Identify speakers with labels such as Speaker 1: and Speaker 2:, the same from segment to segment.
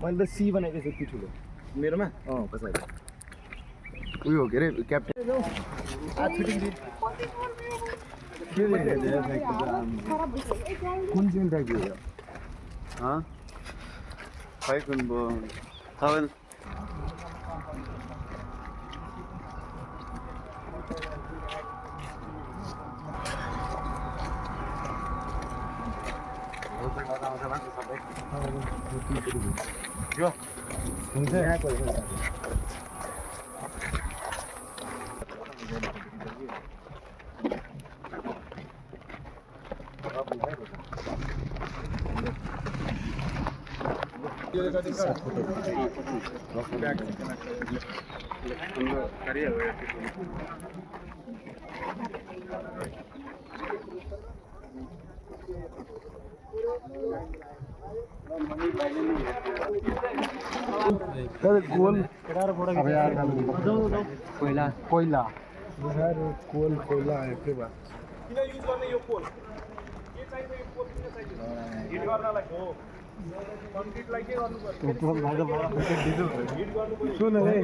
Speaker 1: मैले त सी बनाएको छु यति ठुलो
Speaker 2: मेरोमा
Speaker 1: पछाडि
Speaker 2: उयो के अरे क्याप्टेन कुन चाहिँ टाइपको हो खै कुन भयो तपाईँ
Speaker 1: हुन्छ कोल कोइला कोइला कोल कोइला के बा
Speaker 3: किन युज गर्ने यो पोल के चाहिन्छ यो पोल किन चाहिन्छ हिट गर्नलाई हो कन्क्रिटलाई के गर्नु पर्छ हिट गर्नु पर्छ
Speaker 1: सुन है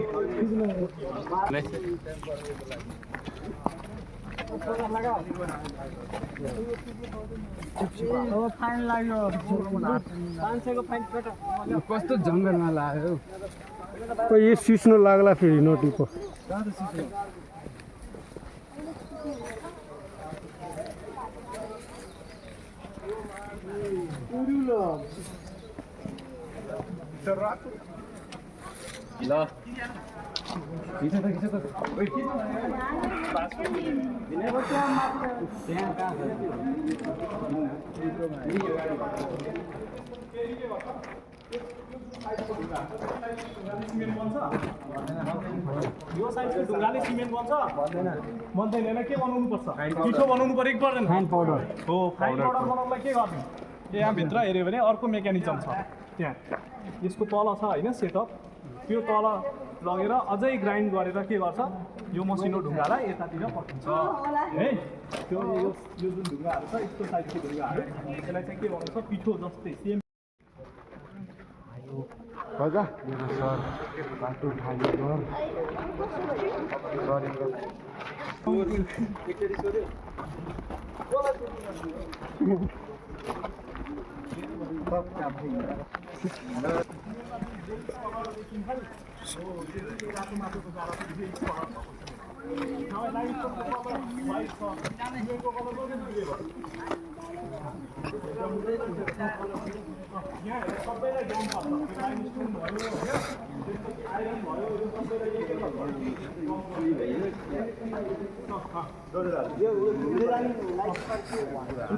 Speaker 3: फाइन लाग्यो 500 को फाइन कट
Speaker 2: कस्तो जङ्गलमा लाग्यो
Speaker 1: यो सिस्नो लाग्ला फेरि नोटीको
Speaker 2: ल खिच त ओइ खिच
Speaker 3: यो साइजको ढुङ्गाले सिमेन्ट बन्छ बन्दैन के बनाउनु पर्छ पिठो बनाउनु पर्यो कि पर्दैन फाइन पाउडर हो फाइन पाउडर बनाउनलाई के गर्ने यहाँ भित्र हेऱ्यो भने अर्को मेकानिजम छ त्यहाँ यसको तल छ होइन सेटअप त्यो तल लगेर अझै ग्राइन्ड गरेर के गर्छ यो मसिनो ढुङ्गालाई यतातिर पठाउँछ है त्यो यो जुन ढुङ्गाहरू छ यस्तो साइजको ढुङ्गाहरू यसलाई चाहिँ के बनाउँछ पिठो जस्तै सेम
Speaker 1: बजा सर बाटो खाली घर
Speaker 3: यहाँ सबैलाई डाउन पर्छ लाइमस्टोन भयो होइन आइरन भयो यो सबैलाई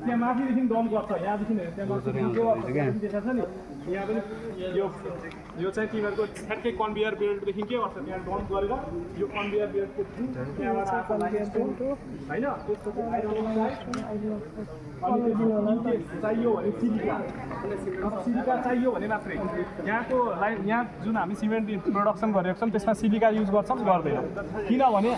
Speaker 3: त्यहाँ माथिदेखि डम गर्छ यहाँदेखि त्यहाँ माथिदेखि देखाएको छ नि यहाँ पनि यो चाहिँ तिमीहरूको ठ्याक्कै कन्भेयर बेल्टदेखि के गर्छ त्यहाँ डम्प गरेर यो कन्भेयर बेल्टको थ्रु त्यहाँबाट आएको लाइमस्टोन होइन त्यसपछि आइरन चाहियो भने सिलिका चाहियो भने मात्रै यहाँको यहाँ जुन हामी सिमेन्ट प्रोडक्सन गरेको छौँ त्यसमा सिलिका युज गर्छौँ गर्दैन किनभने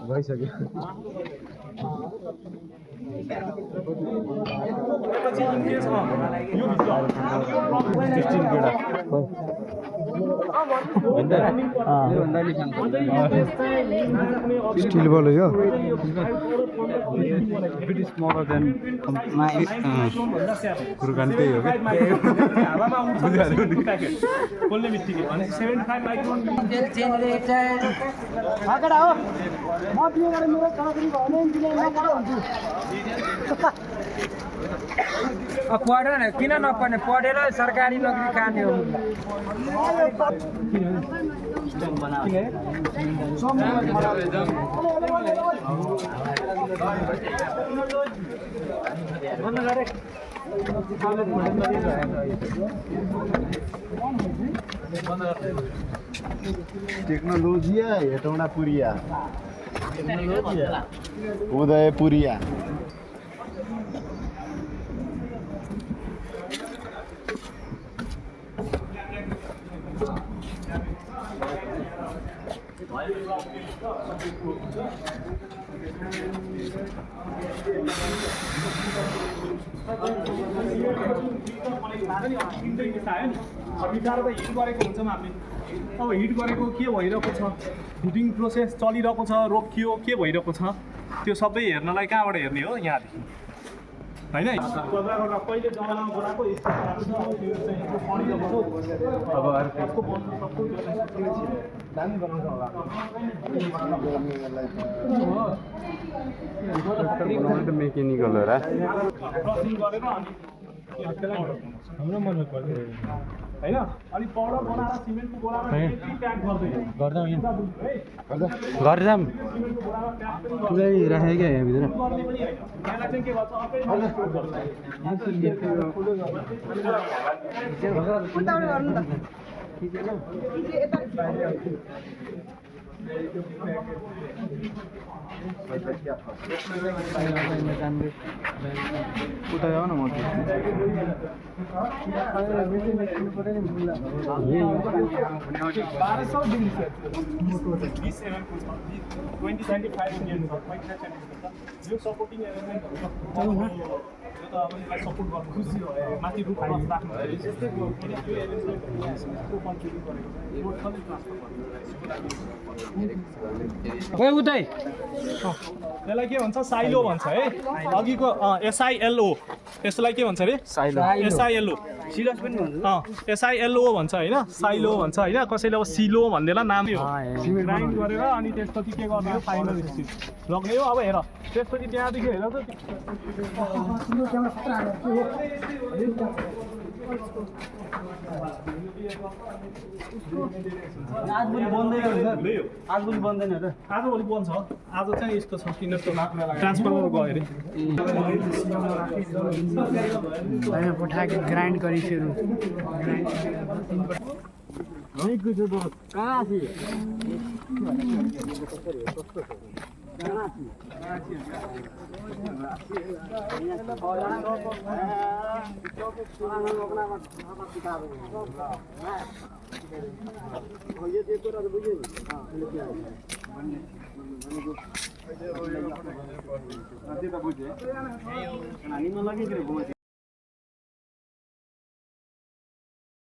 Speaker 1: भइसक्यो स्टिल बोल्यो यो
Speaker 2: स्मलर देन
Speaker 1: कुरकान त्यही हो
Speaker 3: खोल्ने बित्तिकै 75 माइक्रोन
Speaker 4: पढेर किन नपढ्ने पढेर सरकारी नोकरी खाने हो
Speaker 1: टेक्नोलोजिया हेटौँडा पुरिया
Speaker 2: उदयपुरिया
Speaker 3: बिचरा त हिट गरेको हुन्छौँ हामीले अब हिट गरेको के भइरहेको छ हिटिङ प्रोसेस चलिरहेको छ रोकियो के भइरहेको छ त्यो सबै हेर्नलाई कहाँबाट हेर्ने हो यहाँदेखि होइन पहिले जमानामा बोलाएको दामी बनाउँछ होला
Speaker 2: मेकेनिकल हो र
Speaker 3: क्रसिङ गरेर अनि हाम्रो मनमा पर्छ होइन अनि पाउडर बनाएर सिमेन्टको बोरामा प्याक गर्दै
Speaker 1: गर्छौँ पुरै राखेको क्या यहाँभित्र
Speaker 3: गर्ने पनि होइन यसलाई चाहिँ के गर्छ
Speaker 1: उता जाऊ न म
Speaker 3: 1200 सपोर्टिङ सपोर्ट गर्नु खुसी हो माथि रुख राख्नु
Speaker 4: उतै
Speaker 3: त्यसलाई के भन्छ साइलो भन्छ है अघिको एसआइएलओ यसलाई के भन्छ अरे एसआइएलओ एसआइएलओ भन्छ होइन साइलो भन्छ होइन कसैले अब सिलो भन्दैला नामै हो ग्राइन्ड गरेर अनि त्यसपछि के गर्ने हो फाइनल स्टेज लग्ने हो अब हेर त्यसपछि त्यहाँदेखि हेर
Speaker 1: आजभोलि बन्दैन र
Speaker 3: आजभोलि बन्छ आज चाहिँ यस्तो छ किनभने ट्रान्सफर्मर गयो अरे
Speaker 1: पठाएको ग्राइन्ड गरिसकेर कहाँ